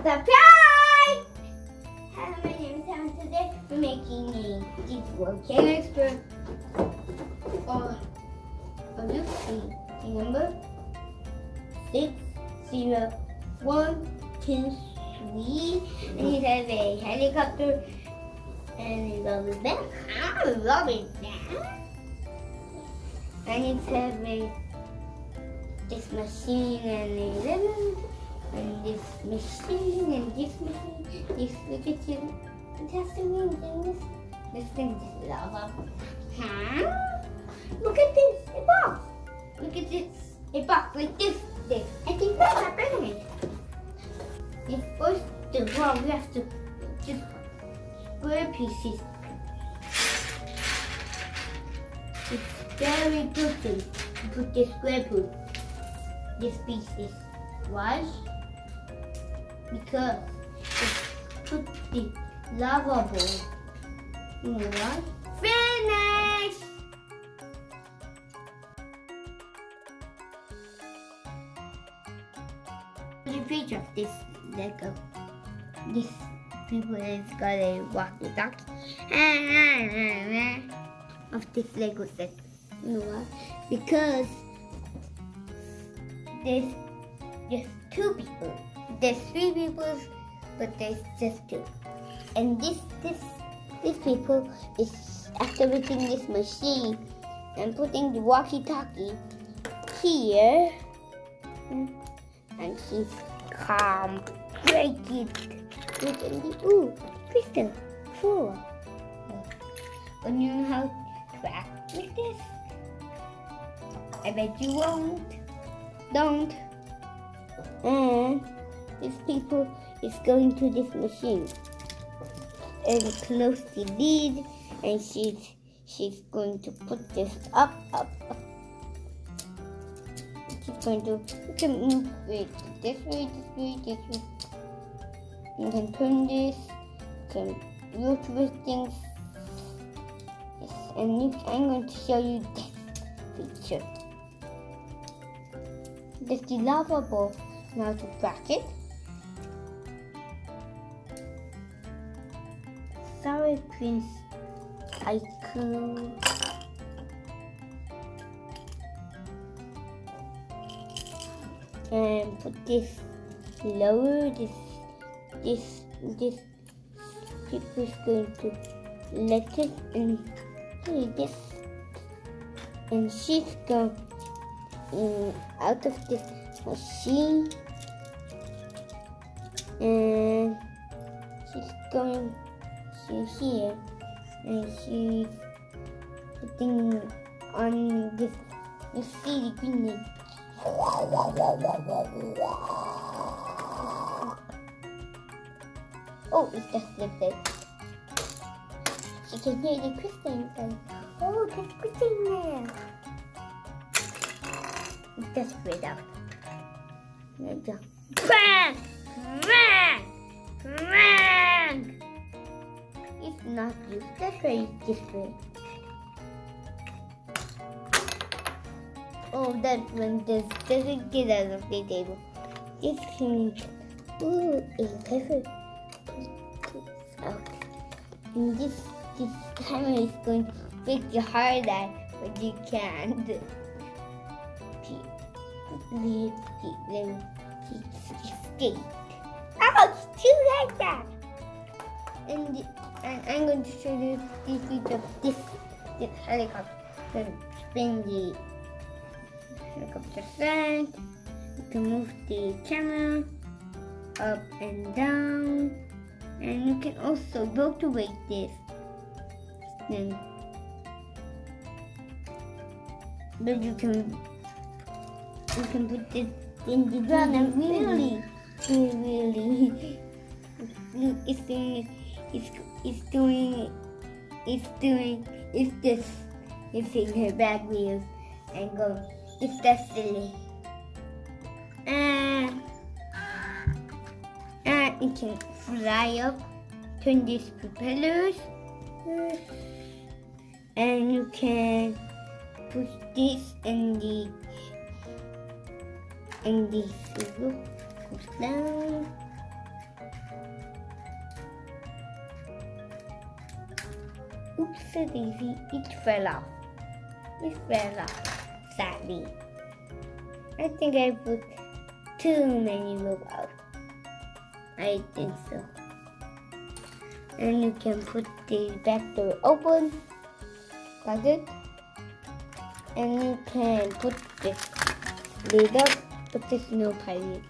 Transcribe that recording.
Surprise! Hello, my name is Sam. Today we're making a volcano experiment of this scene. Remember? 6, 0, 1, 2, 3. And it has a helicopter and a rubber band. I love it now. And it has this machine and a ribbon. And this machine and this machine, this look at you. It has to be this thing is lava. Huh? Look at this, a box. Look at this, a box like this. I think that's happening. First of all, we have to just square pieces. It's very important to put the square this pieces. Why? Because it put the lava ball. You know what? Finish! The picture of this Lego. This people is got a walkie-talkie of this Lego set. You know what? Because there's just 2 people. There's 3 people, but there's just 2. And this people is activating this machine and putting the walkie-talkie here, and she's calm. Break it. Ooh, crystal. 4. But you know how to crack with this? I bet you won't. Don't. And these people is going to this machine and close the lid, and she's going to put this up. She's going to move it this way. You can turn this, you can rotate things. Yes, and I'm going to show you this picture. There's the lava ball. Now to crack it. Sorry, Prince Haiku. And put this lower. This people is going to let it and do this. And she's going out of this machine. And she's going to here, and she's putting on this. You see the green light. Oh, it's just flipped it. She can hear the crystal inside. Oh, there's crystal in there. It's just spread out. There you go. Bang! Bang! It's not used. That's why it's this way. Oh, that one doesn't get out of the table. It's clean. Ooh, it's perfect. Out. And this hammer is going to break your heart out, but you can't. Let me escape. Ouch! Too like that. And I'm going to show you the feet of this helicopter. Then spin the helicopter side. You can move the camera up and down, and you can also rotate this. Then, but you can put this in the ground and really it's in her back wheels and go. It's that silly. And it can fly up, turn these propellers, and you can push this and this goes down, Oopsie daisy, it fell off. It fell off, sadly. I think I put too many rope out. I think so. And you can put the back door open like it. And you can put this lid up, but there's no pirate.